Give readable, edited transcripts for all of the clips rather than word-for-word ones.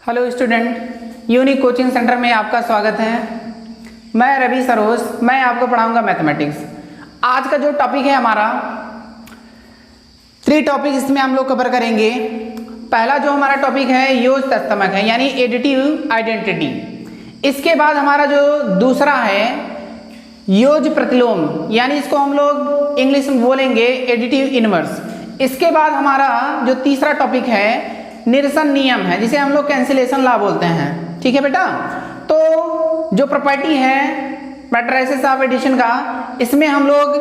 Hello student, unique coaching centre में आपका स्वागत है। मैं रवि सरोज, मैं आपको पढ़ाऊंगा मैथमेटिक्स। आज का जो टॉपिक है हमारा 3 टॉपिक इसमें हम लोग कवर करेंगे। पहला जो हमारा टॉपिक है योज तत्समक है, यानी एडिटिव आइडेंटिटी। इसके बाद हमारा जो दूसरा है योज प्रतिलोम, यानी इसको हम लोग इंग्लिश में बोलेंगे एडिटिव इनवर्स। इसके बाद हमारा जो तीसरा टॉपिक है निरसन नियम है, जिसे हम लोग कैंसिलेशन लॉ बोलते हैं। ठीक है बेटा, तो जो प्रॉपर्टी है मैट्रिसेस ऑफ एडिशन का, इसमें हम लोग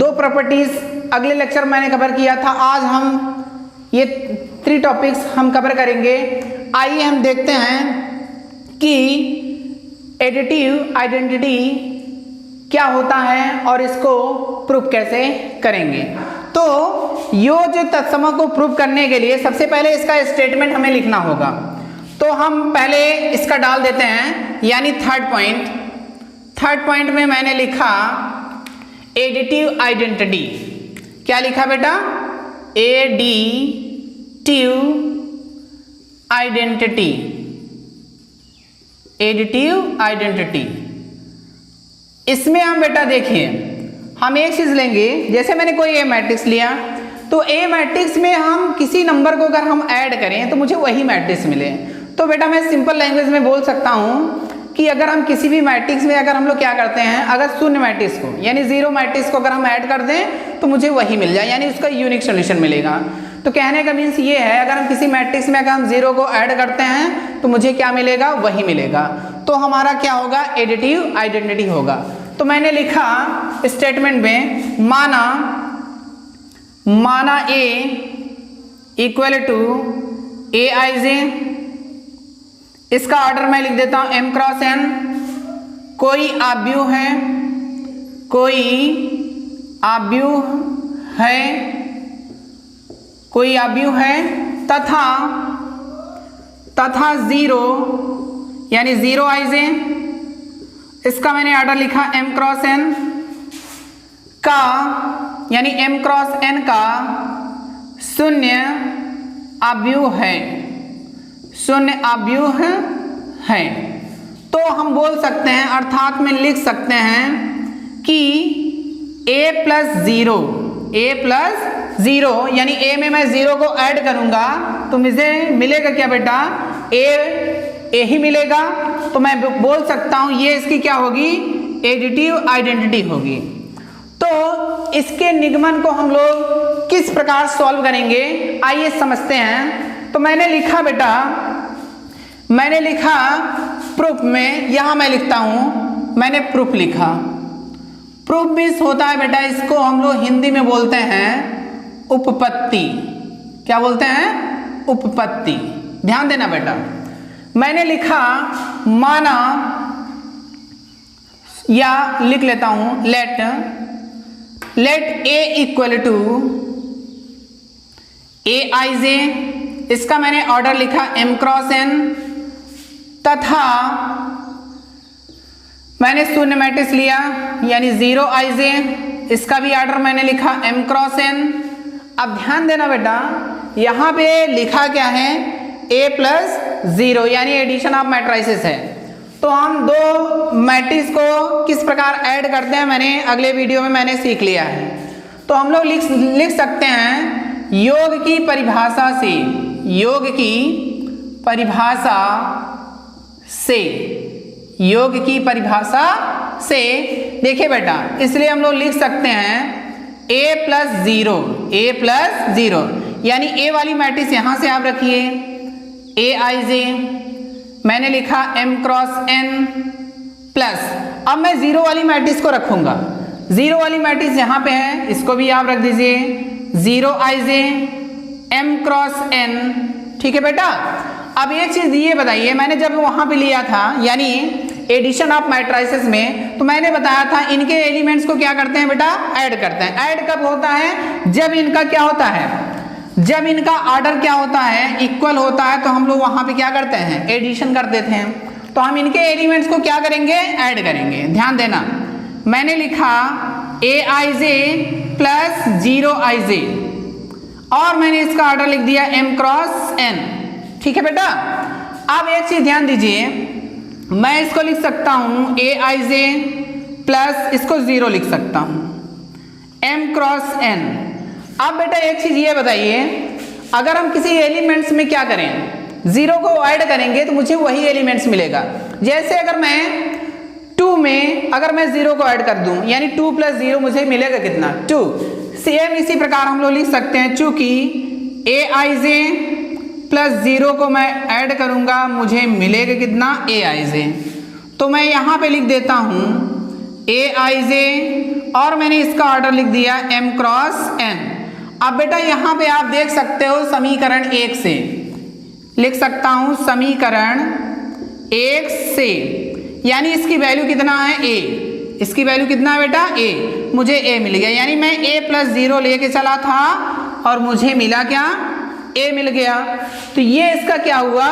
2 प्रॉपर्टीज अगले लेक्चर मैंने कवर किया था। आज हम ये 3 टॉपिक्स हम कवर करेंगे। आइए हम देखते हैं कि एडिटिव आइडेंटिटी क्या होता है और इसको प्रूफ कैसे करेंगे। तो योज तत्समक को प्रूव करने के लिए सबसे पहले इसका स्टेटमेंट हमें लिखना होगा। तो हम पहले इसका डाल देते हैं, यानी थर्ड पॉइंट में मैंने लिखा एडिटिव आइडेंटिटी। क्या लिखा बेटा? Additive identity. एडिटिव आइडेंटिटी इसमें हम बेटा देखिए, हम एक चीज लेंगे। जैसे मैंने कोई ए मैट्रिक्स लिया, तो ए मैट्रिक्स में हम किसी नंबर को अगर हम ऐड करें तो मुझे वही मैट्रिक्स मिले। तो बेटा मैं सिंपल लैंग्वेज में बोल सकता हूं कि अगर हम किसी भी मैट्रिक्स में अगर हम लोग क्या करते हैं, अगर शून्य मैट्रिक्स को यानी 0 मैट्रिक्स को अगर हम ऐड कर दें तो मुझे वही मिल जाए, यानी उसका यूनिक सोल्यूशन मिलेगा। तो कहने का मीन्स ये है, अगर हम किसी मैट्रिक्स में अगर हम 0 को ऐड करते हैं तो मुझे क्या मिलेगा? वही मिलेगा। तो हमारा क्या होगा? एडिटिव आइडेंटिटी होगा। तो मैंने लिखा स्टेटमेंट में, माना ए इक्वल टू ए आई जे। इसका ऑर्डर मैं लिख देता हूं m क्रॉस n। कोई आव्यूह है, कोई आव्यूह है तथा 0 यानी 0 आई जे। इसका मैंने ऑर्डर लिखा m क्रॉस n का, यानी m क्रॉस n का शून्य आव्यूह है। तो हम बोल सकते हैं, अर्थात में लिख सकते हैं कि a प्लस 0 यानी a में मैं 0 को ऐड करूंगा तो मुझे मिलेगा क्या बेटा? a ही मिलेगा। तो मैं बोल सकता हूं ये इसकी क्या होगी? एडिटिव आइडेंटिटी होगी। तो इसके निगमन को हम लोग किस प्रकार सॉल्व करेंगे, आइए समझते हैं। तो मैंने लिखा बेटा, प्रूफ में, यहां मैं लिखता हूं, मैंने प्रूफ लिखा। प्रूफ मीन्स होता है बेटा, इसको हम लोग हिंदी में बोलते हैं उपपत्ति। क्या बोलते हैं? उपपत्ति। ध्यान देना बेटा, मैंने लिखा माना, या लिख लेता हूं late A equal to A I जे। इसका मैंने ऑर्डर लिखा m क्रॉस n तथा मैंने शून्य मैट्रिक्स लिया यानी 0 आई जे। इसका भी ऑर्डर मैंने लिखा m क्रॉस n। अब ध्यान देना बेटा, यहां पे लिखा क्या है? a प्लस 0 यानी एडिशन ऑफ मैट्रिसेस है। तो हम 2 मैट्रिक्स को किस प्रकार ऐड करते हैं मैंने अगले वीडियो में मैंने सीख लिया है। तो हम लोग लिख सकते हैं योग की परिभाषा से देखिए बेटा, इसलिए हम लोग लिख सकते हैं a प्लस 0 यानी a वाली मैट्रिक्स यहां से आप रखिए a आई जे। मैंने लिखा m क्रॉस n प्लस, अब मैं 0 वाली मैट्रिक्स को रखूंगा। 0 वाली मैट्रिक्स यहां पे है, इसको भी आप रख दीजिए 0 आई जे m क्रॉस n। ठीक है बेटा। अब एक चीज ये बताइए, मैंने जब वहां पे लिया था यानी एडिशन ऑफ मैट्रिसेस में, तो मैंने बताया था इनके एलिमेंट्स को क्या करते हैं बेटा? ऐड करते हैं। ऐड कब होता है? जब इनका क्या होता है? जब इनका ऑर्डर क्या होता है? इक्वल होता है। तो हम लोग वहां पे क्या करते हैं? एडिशन कर देते हैं। तो हम इनके एलिमेंट्स को क्या करेंगे? ऐड करेंगे। ध्यान देना, मैंने लिखा ए I J plus 0 I J और मैंने इसका ऑर्डर लिख दिया m क्रॉस n। ठीक है बेटा। अब एक चीज ध्यान दीजिए, मैं इसको लिख सकता हूं Aij प्लस इसको 0 लिख सकता हूं m क्रॉस n। अब बेटा एक चीज ये बताइए, अगर हम किसी एलिमेंट्स में क्या करें, 0 को ऐड करेंगे तो मुझे वही एलिमेंट्स मिलेगा। जैसे अगर मैं 2 में अगर मैं 0 को ऐड कर दूं, यानी 2 प्लस 0 मुझे मिलेगा कितना 2। सेम इसी प्रकार हम लोग लिख सकते हैं, चूंकि Aij प्लस 0 को मैं ऐड करूंगा मुझे मिलेगा कितना Aij। तो मैं यहां पे लिख देता हूं Aij और मैंने इसका ऑर्डर लिख दिया m क्रॉस n। अब बेटा यहां पे आप देख सकते हो समीकरण 1 से लिख सकता हूं, समीकरण 1 से, यानी इसकी वैल्यू कितना है a, इसकी वैल्यू कितना है बेटा a, मुझे a मिल गया। यानी मैं a प्लस 0 लेके चला था और मुझे मिला क्या a मिल गया। तो ये इसका क्या हुआ,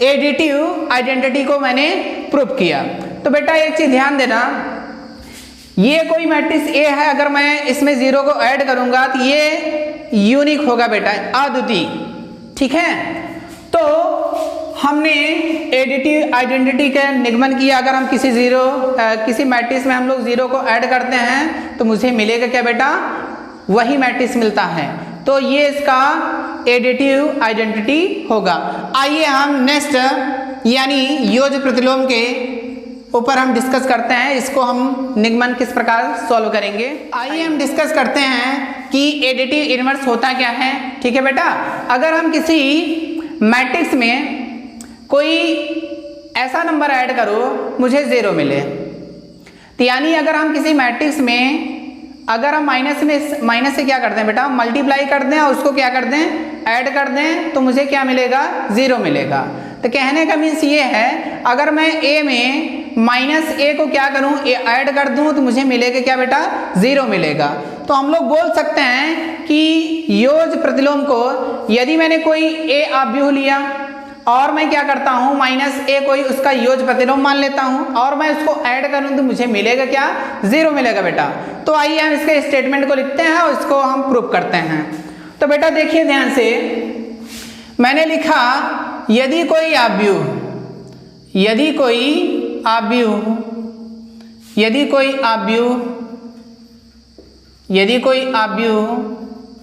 एडिटिव आइडेंटिटी को मैंने प्रूव किया। तो बेटा एक चीज ध्यान देना, ये कोई मैट्रिक्स A है, अगर मैं इसमें 0 को ऐड करूंगा तो ये यूनिक होगा बेटा, अद्वितीय। ठीक है, तो हमने एडिटिव आइडेंटिटी का निगमन किया। अगर हम किसी मैट्रिक्स में हम लोग 0 को ऐड करते हैं तो मुझे मिलेगा क्या बेटा, वही मैट्रिक्स मिलता है। तो ये इसका एडिटिव आइडेंटिटी होगा। आइए हम नेक्स्ट यानी योज्य प्रतिलोम के ऊपर हम डिस्कस करते हैं, इसको हम निगमन किस प्रकार सॉल्व करेंगे। आइए हम डिस्कस करते हैं कि एडिटिव इनवर्स होता क्या है। ठीक है बेटा, अगर हम किसी मैट्रिक्स में कोई ऐसा नंबर ऐड करो मुझे 0 मिले, तो यानी अगर हम किसी मैट्रिक्स में अगर हम माइनस से क्या करते हैं बेटा, मल्टीप्लाई कर दें और उसको क्या कर दें, ऐड कर दें, तो मुझे क्या मिलेगा 0 मिलेगा। तो कहने का मीन्स ये है, अगर मैं a में माइनस a को क्या करूं, ऐड कर दूं, तो मुझे मिलेगा क्या बेटा 0 मिलेगा। तो हम लोग बोल सकते हैं कि योज्य प्रतिलोम को यदि मैंने कोई a आव्यूह लिया और मैं क्या करता हूं माइनस a कोई उसका योज्य प्रतिलोम मान लेता हूं और मैं उसको ऐड करूं तो मुझे मिलेगा क्या 0 मिलेगा बेटा। तो आइए हम इसके स्टेटमेंट को लिखते हैं और इसको हम प्रूव करते हैं। तो बेटा देखिए ध्यान से, मैंने लिखा यदि कोई आव्यूह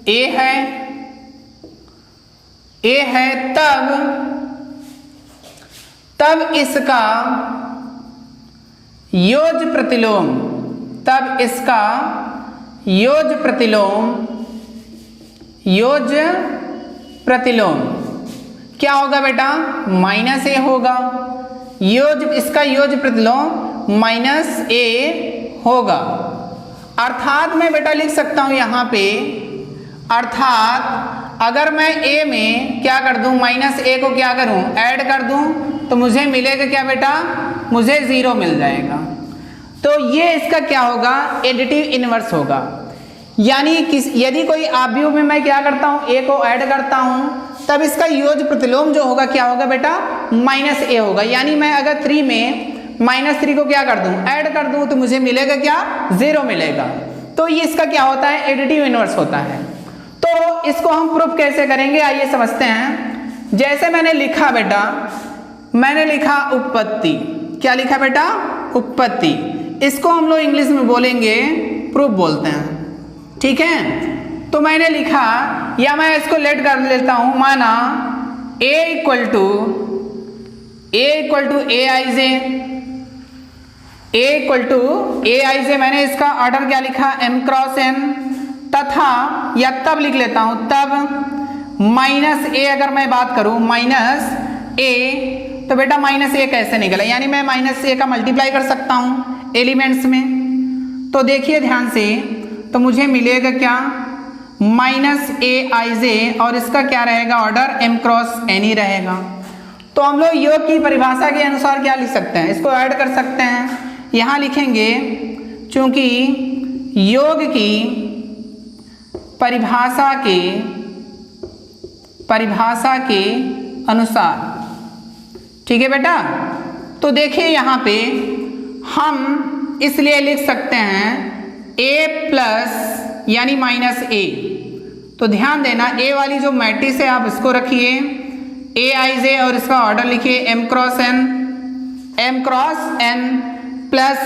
a है तब इसका योज्य प्रतिलोम क्या होगा बेटा, माइनस a होगा। इसका योज्य प्रतिलोम माइनस a होगा। अर्थात मैं बेटा लिख सकता हूं यहां पे, अर्थात अगर मैं a में क्या कर दूं, माइनस a को क्या करूं, ऐड कर दूं, तो मुझे मिलेगा क्या बेटा, मुझे 0 मिल जाएगा। तो ये इसका क्या होगा, एडिटिव इनवर्स होगा। यानी यदि कोई आव्यूह में मैं क्या करता हूं, a को ऐड करता हूं, तब इसका योज्य प्रतिलोम जो होगा क्या होगा बेटा, माइनस a होगा। यानी मैं अगर 3 में माइनस 3 को क्या कर दूं, ऐड कर दूं, तो मुझे मिलेगा क्या 0 मिलेगा। तो ये इसका क्या होता है, एडिटिव इनवर्स होता है। तो इसको हम प्रूफ कैसे करेंगे, आइए समझते हैं। जैसे मैंने लिखा बेटा, मैंने लिखा उत्पत्ति, क्या लिखा बेटा, उत्पत्ति। इसको हम लोग इंग्लिश में बोलेंगे प्रूफ बोलते हैं। ठीक है, तो मैंने लिखा, या मैं इसको लेट कर लेता हूं, माना a इक्वल टू aij, मैंने इसका ऑर्डर क्या लिखा, m क्रॉस n, तथा या तब लिख लेता हूं, तब माइनस a, अगर मैं बात करूं माइनस a, तो बेटा माइनस a कैसे निकला, यानी मैं माइनस a का मल्टीप्लाई कर सकता हूं एलिमेंट्स में। तो देखिए ध्यान से, तो मुझे मिलेगा क्या, माइनस aij, और इसका क्या रहेगा ऑर्डर, m क्रॉस n ही रहेगा। तो हम लोग योग की परिभाषा के अनुसार क्या लिख सकते हैं, इसको ऐड कर सकते हैं। यहां लिखेंगे, चूंकि योग की परिभाषा के अनुसार, ठीक है बेटा। तो देखिए यहां पे हम इसलिए लिख सकते हैं a प्लस यानी माइनस a। तो ध्यान देना, a वाली जो मैट्रिक्स है आप इसको रखिए, ए आई जे और इसका ऑर्डर लिखिए m क्रॉस n प्लस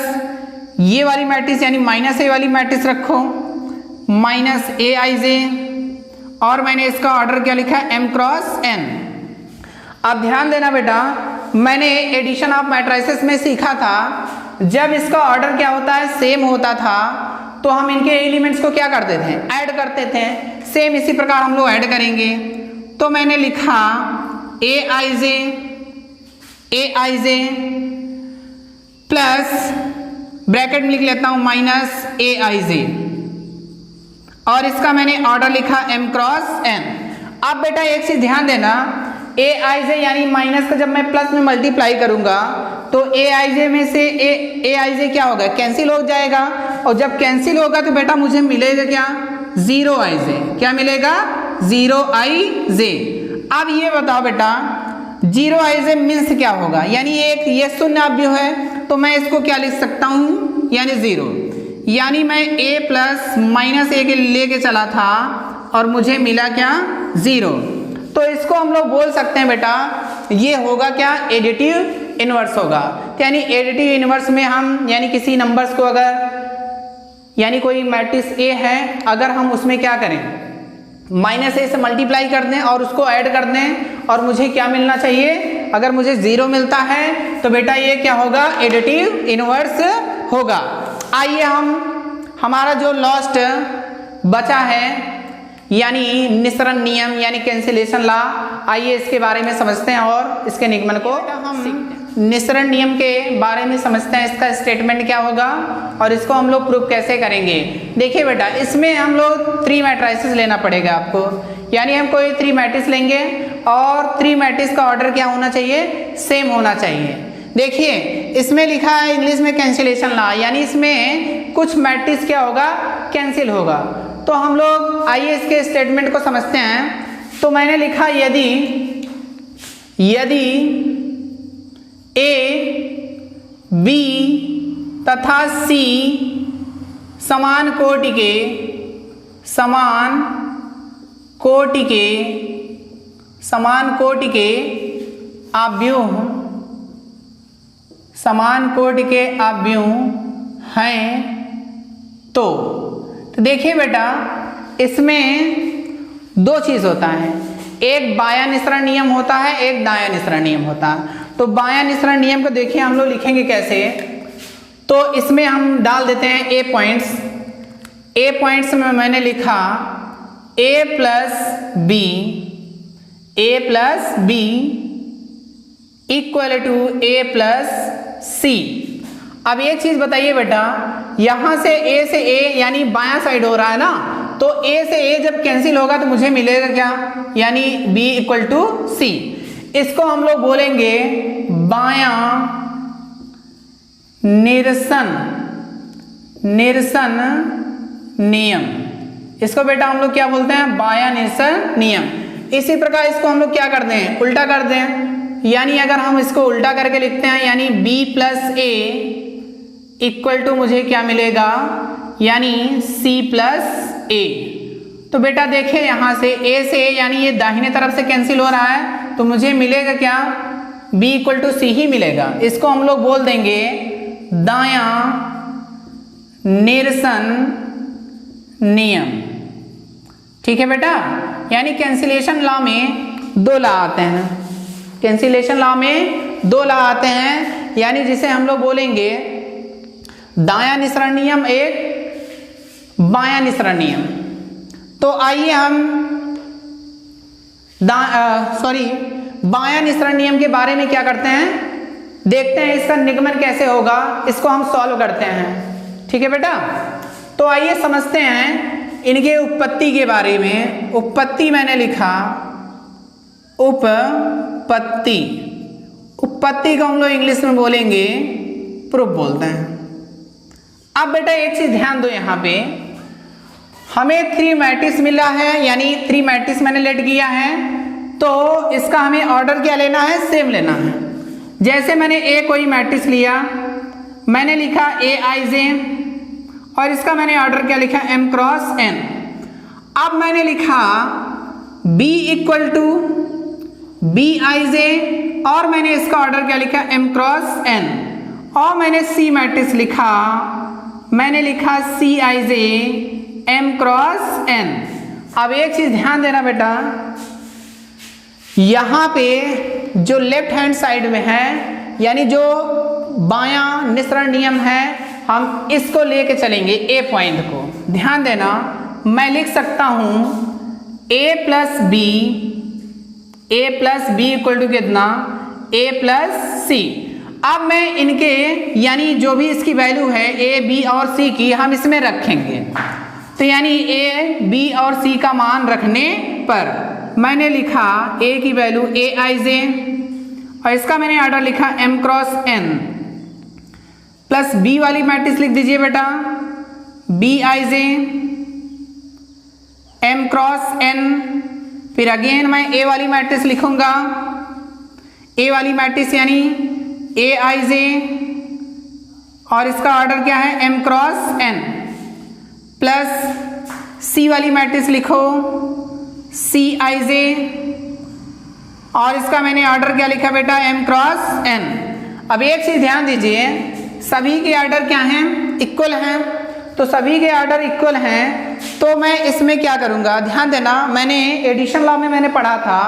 ये वाली मैट्रिक्स यानी माइनस ए वाली मैट्रिक्स रखो माइनस ए आई जे और मैंने इसका ऑर्डर क्या लिखा है m क्रॉस n। अब ध्यान देना बेटा, मैंने एडिशन ऑफ मैट्रिसेस में सीखा था जब इसका ऑर्डर क्या होता है सेम होता था तो हम इनके एलिमेंट्स को क्या करते थे ऐड करते थे। सेम इसी प्रकार हम लोग ऐड करेंगे। तो मैंने लिखा ए आई जे प्लस ब्रैकेट में लिख लेता हूं माइनस ए आई जे और इसका मैंने ऑर्डर लिखा m क्रॉस n। अब बेटा एक चीज ध्यान देना, ए आई जे यानी माइनस का जब मैं प्लस में मल्टीप्लाई करूंगा तो ए आई जे में से ए आई जे क्या होगा कैंसिल हो जाएगा और जब कैंसिल होगा तो बेटा मुझे मिलेगा क्या जीरो आई जे। क्या मिलेगा जीरो आई जे। अब ये बताओ बेटा जीरो आई जे मीन्स क्या होगा, यानी एक ये शून्य अवयव है तो मैं इसको क्या लिख सकता हूं यानी जीरो। यानी मैं a प्लस माइनस ए के लेके चला था और मुझे मिला क्या जीरो। तो इसको हम लोग बोल सकते हैं बेटा ये होगा क्या एडिटिव इनवर्स होगा। तो यानी एडिटिव इनवर्स में हम यानी किसी नंबर्स को अगर यानी कोई मैट्रिक्स ए है अगर हम उसमें क्या करें माइनस ए से मल्टीप्लाई कर दें और उसको ऐड कर दें और मुझे क्या मिलना चाहिए, अगर मुझे जीरो मिलता है तो बेटा ये क्या होगा एडिटिव इनवर्स होगा। आइए हम हमारा जो लास्ट बचा है यानी निसरण नियम यानी कैंसिलेशन लॉ, आइए इसके बारे में समझते हैं और इसके निगमन को हम निसरण नियम के बारे में समझते हैं। इसका स्टेटमेंट क्या होगा और इसको हम लोग प्रूफ कैसे करेंगे। देखिए बेटा इसमें हम लोग 3 मैट्रिसेस लेना पड़ेगा आपको, यानी हम कोई 3 मैट्रिक्स लेंगे और 3 मैट्रिक्स का ऑर्डर क्या होना चाहिए सेम होना चाहिए। देखिए इसमें लिखा है इंग्लिश में कैंसिलेशन लॉ, यानी इसमें कुछ मैट्रिक्स क्या होगा कैंसिल होगा। तो हम लोग आइए इसके स्टेटमेंट को समझते हैं। तो मैंने लिखा यदि ए बी तथा सी समान कोटि के अवयव हैं तो देखिए बेटा इसमें 2 चीज होता है, एक बाया निसरण नियम होता है एक दाया निसरण नियम होता है। तो बाया निसरण नियम को देखिए हम लोग लिखेंगे कैसे, तो इसमें हम डाल देते हैं ए पॉइंट्स में मैंने लिखा A plus B equal to A plus C. अब एक चीज बताइए बेटा यहां से ए से ए यानी बायां साइड हो रहा है ना, तो ए से ए जब कैंसिल होगा तो मुझे मिलेगा क्या यानी बी इक्वल टू सी। इसको हम लोग बोलेंगे बायां निरसन नियम। इसको बेटा हम लोग क्या बोलते हैं बायां निरसन नियम। इसी प्रकार इसको हम लोग क्या करते हैं उल्टा कर दें, यानी अगर हम इसको उल्टा करके लिखते हैं यानी b plus A equal to मुझे क्या मिलेगा यानी c प्लस ए। तो बेटा देखिए यहां से a से यानी ये दाहिने तरफ से कैंसिल हो रहा है तो मुझे मिलेगा क्या b इक्वल टू सी ही मिलेगा। इसको हम लोग बोल देंगे दायां निरसन नियम। ठीक है बेटा, यानी कैंसिलेशन लॉ में 2 लॉ आते हैं, कैंसिलेशन लॉ में 2 लॉ आते हैं, यानी जिसे हम लोग बोलेंगे दायां निसरण नियम एक बायां निसरण नियम। तो आइए हम बायां निसरण नियम के बारे में क्या करते हैं देखते हैं, इसका निगमन कैसे होगा, इसको हम सॉल्व करते हैं। ठीक है बेटा, तो आइए समझते हैं इनके उत्पत्ति के बारे में। उत्पत्ति मैंने लिखा उत्पत्ति को हम लोग इंग्लिश में बोलेंगे प्रूफ बोलते हैं। अब बेटा एक चीज ध्यान दो, यहाँ पे हमें 3 मैट्रिक्स मिला है, यानी 3 मैट्रिक्स मैंने लेट किया है, तो इसका हमें ऑर्डर क्या लेना है सेम लेना है। जैसे मैंने ए कोई मैट्रिक्स लिया, मैंने लिखा ए आई जे और इसका मैंने ऑर्डर क्या लिखा m क्रॉस n। अब मैंने लिखा b equal to B I J, और मैंने इसका ऑर्डर क्या लिखा, एम क्रॉस एन, और मैंने सी मैट्रिक्स लिखा, मैंने लिखा सी आई जे एम क्रॉस एन। अब एक चीज ध्यान देना बेटा, यहां पे जो लेफ्ट हैंड साइड में है, यानी जो बायां निसरण नियम है, हम इसको लेके चलेंगे ए पॉइंट को। ध्यान देना, मैं लिख सकता हूं ए प्लस बी इक्वल टू कितना, ए प्लस सी। अब मैं इनके यानी जो भी इसकी वैल्यू है ए बी और सी की, हम इसमें रखेंगे। तो यानी ए बी और सी का मान रखने पर मैंने लिखा ए की वैल्यू ए आई जे, और इसका मैंने ऑर्डर लिखा M cross N, plus B वाली मैट्रिक्स लिख दीजिए बेटा, B I J M cross N. फिर अगेन मैं ए वाली मैट्रिक्स लिखूंगा, ए वाली मैट्रिक्स यानी ए आई जे, और इसका ऑर्डर क्या है, एम क्रॉस एन, प्लस सी वाली मैट्रिक्स लिखो, सी आई जे, और इसका मैंने ऑर्डर क्या लिखा बेटा, एम क्रॉस एन। अब एक चीज ध्यान दीजिए, सभी के ऑर्डर क्या हैं, इक्वल हैं। तो सभी के ऑर्डर इक्वल हैं, तो मैं इसमें क्या करूंगा, ध्यान देना, मैंने एडिशन लॉ में मैंने पढ़ा था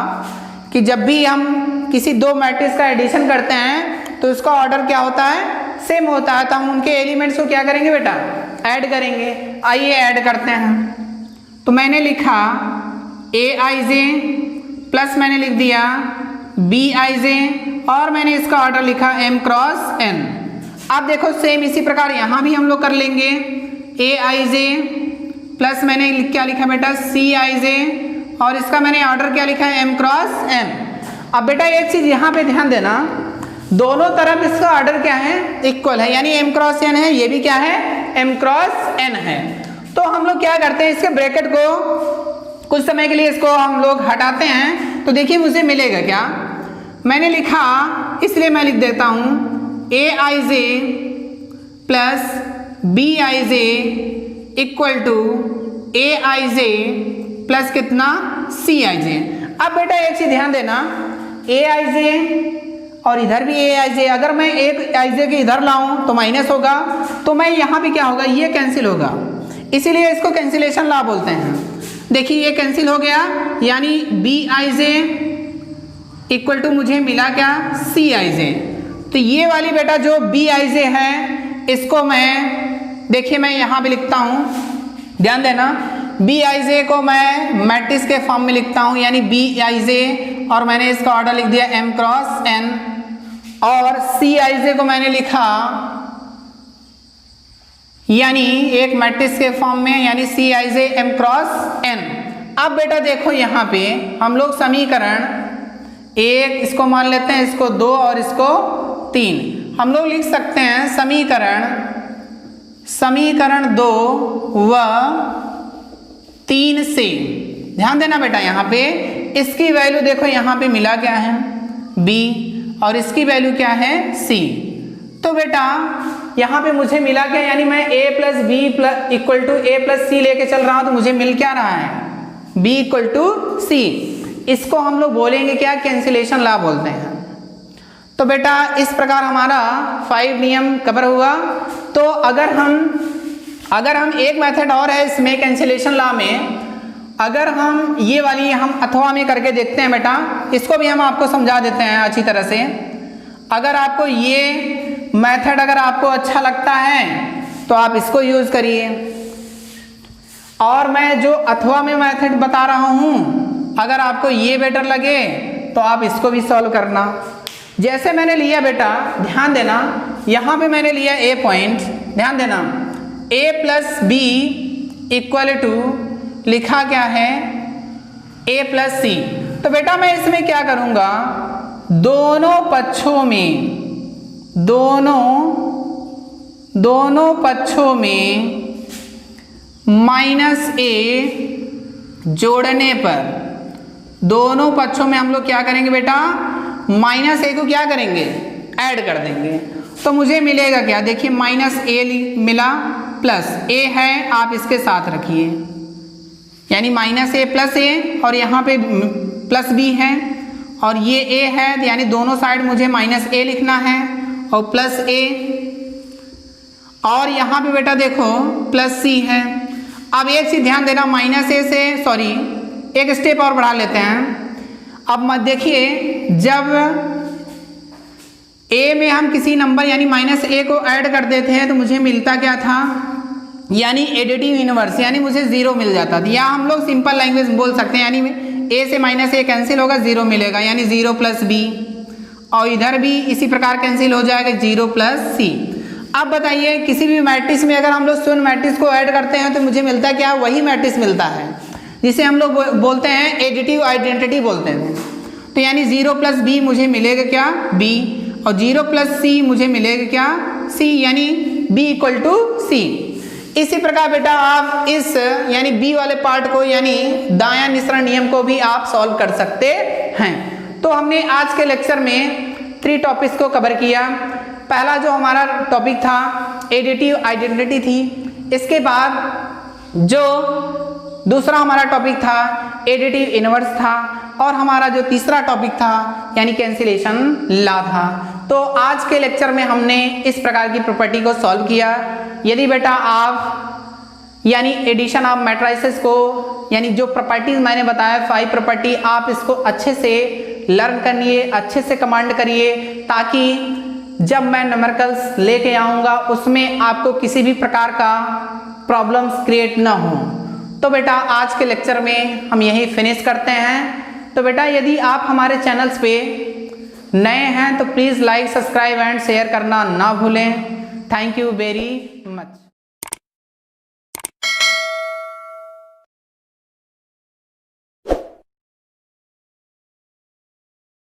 कि जब भी हम किसी दो मैट्रिक्स का एडिशन करते हैं तो उसका ऑर्डर क्या होता है, सेम होता है। तो हम उनके एलिमेंट्स को क्या करेंगे बेटा, ऐड करेंगे। आइए ऐड करते हैं। तो मैंने लिखा ए आई जे, प्लस मैंने लिख दिया बी आई जे, और मैंने इसका ऑर्डर लिखा एम क्रॉस एन। अब देखो सेम इसी प्रकार यहां भी हम लोग कर लेंगे, ए आई जे प्लस मैंने क्या लिखा बेटा, सी आई जे, और इसका मैंने ऑर्डर क्या लिखा है, एम क्रॉस एन। अब बेटा एक चीज यहां पे ध्यान देना, दोनों तरफ इसका ऑर्डर क्या है, इक्वल है, यानी एम क्रॉस एन है, ये भी क्या है, एम क्रॉस एन है। तो हम लोग क्या करते हैं, इसके ब्रैकेट को कुछ समय के लिए इसको हम लोग हटाते हैं। तो देखिए मुझे मिलेगा क्या, मैंने लिखा, इसलिए मैं लिख देता हूं A I J plus B I J equal to A I J plus कितना, सी आई जे। अब बेटा एक चीज ध्यान देना, ए आई जे और इधर भी ए आई जे, अगर मैं एक आई जे के इधर लाऊं तो माइनस होगा, तो मैं यहां भी क्या होगा, ये कैंसिल होगा, इसीलिए इसको कैंसिलेशन लॉ बोलते हैं। देखिए ये कैंसिल हो गया, यानी B I J equal to मुझे मिला क्या, सी आई जे। तो ये वाली बेटा जो बी आई जे है, इसको मैं देखिए मैं यहां भी लिखता हूं, ध्यान देना, बी आई जे को मैं मैट्रिक्स के फॉर्म में लिखता हूं, यानी बी आई जे, और मैंने इसका ऑर्डर लिख दिया एम क्रॉस एन, और सी आई जे को मैंने लिखा यानी एक मैट्रिक्स के फॉर्म में, यानी सी आई जे एम क्रॉस एन। अब बेटा देखो यहां पे हम लोग समीकरण एक इसको मान लेते हैं, इसको दो और इसको तीन, हम लोग लिख सकते हैं समीकरण दो व तीन से। ध्यान देना बेटा यहां पे इसकी वैल्यू देखो, यहां पे मिला क्या है, b, और इसकी वैल्यू क्या है, c। तो बेटा यहां पे मुझे मिला क्या, यानी मैं a plus B plus equal to A plus C लेके चल रहा हूं, तो मुझे मिल क्या रहा है, b इक्वल टू सी। इसको हम लोग बोलेंगे क्या, कैंसिलेशन लॉ बोलते हैं। तो बेटा इस प्रकार हमारा 5 नियम कवर हुआ। तो अगर हम एक मेथड और है इसमें कैंसिलेशन लॉ में, अगर हम ये वाली हम अथवा में करके देखते हैं बेटा, इसको भी हम आपको समझा देते हैं अच्छी तरह से। अगर आपको ये मेथड अगर आपको अच्छा लगता है तो आप इसको यूज करिए, और मैं जो अथवा में मेथड बता रहा हूं अगर आपको ये बेटर लगे तो आप इसको भी सॉल्व करना। जैसे मैंने लिया बेटा, ध्यान देना, यहां पे मैंने लिया ए पॉइंट, ध्यान देना, a plus B equal to लिखा क्या है, a प्लस सी। तो बेटा मैं इसमें क्या करूंगा, दोनों पक्षों में माइनस a जोड़ने पर, दोनों पक्षों में हम लोग क्या करेंगे बेटा, माइनस a को क्या करेंगे, ऐड कर देंगे। तो मुझे मिलेगा क्या, देखिए माइनस a मिला, प्लस a है, आप इसके साथ रखिए, यानी माइनस a प्लस a, और यहाँ पे प्लस b है, और ये a है, यानी दोनों साइड मुझे माइनस a लिखना है और प्लस a, और यहाँ पे बेटा देखो प्लस c है। अब एक चीज ध्यान देना, माइनस a से सॉरी एक स्टेप और बढ़ा लेते हैं। अब मत देखिए, जब a में हम किसी नंबर यानी माइनस a को ऐड कर देते हैं तो मुझे मिलता क्या था, यानी एडिटिव इनवर्स, यानी मुझे जीरो मिल जाता था, या हम लोग सिंपल लैंग्वेज बोल सकते हैं, यानी a से माइनस a कैंसिल होगा, जीरो मिलेगा, यानी जीरो प्लस b, और इधर भी इसी प्रकार कैंसिल हो जाएगा, जीरो प्लस c। अब बताइए, किसी भी मैट्रिक्स में अगर हम लोग शून्य मैट्रिक्स को ऐड करते हैं तो मुझे मिलता है क्या, वही मैट्रिक्स मिलता है जिसे हम लोग बोलते हैं एडिटिव आइडेंटिटी बोलते हैं। तो यानी जीरो प्लस b मुझे मिलेगा क्या, b, और जीरो प्लस c मुझे मिलेगा क्या, c, यानी b इक्वल टू c। इसी प्रकार बेटा आप इस यानी b वाले पार्ट को यानी दायां निश्रण नियम को भी आप सॉल्व कर सकते हैं। तो हमने आज के लेक्चर में 3 टॉपिक्स को कवर किया। पहला जो हमारा टॉपिक था एडिटिव आइडेंटिटी थी, इसके बाद जो दूसरा हमारा टॉपिक था एडिटिव इनवर्स था, और हमारा जो तीसरा टॉपिक था यानी कैंसिलेशन लॉ था। तो आज के लेक्चर में हमने इस प्रकार की प्रॉपर्टी को सॉल्व किया। यदि बेटा आप यानी एडिशन ऑफ मैट्रिसेस को यानी जो प्रॉपर्टीज मैंने बताया 5 प्रॉपर्टी, आप इसको अच्छे से लर्न करिए, अच्छे से कमांड करिए, ताकि जब मैं न्यूमेरिकल्स लेके आऊँगा उसमें आपको किसी भी प्रकार का प्रॉब्लम्स क्रिएट ना हो। तो बेटा आज के लेक्चर में हम यही फिनिश करते हैं। तो बेटा यदि आप हमारे चैनल्स पे नए हैं तो please like, subscribe and share करना ना भूलें। Thank you very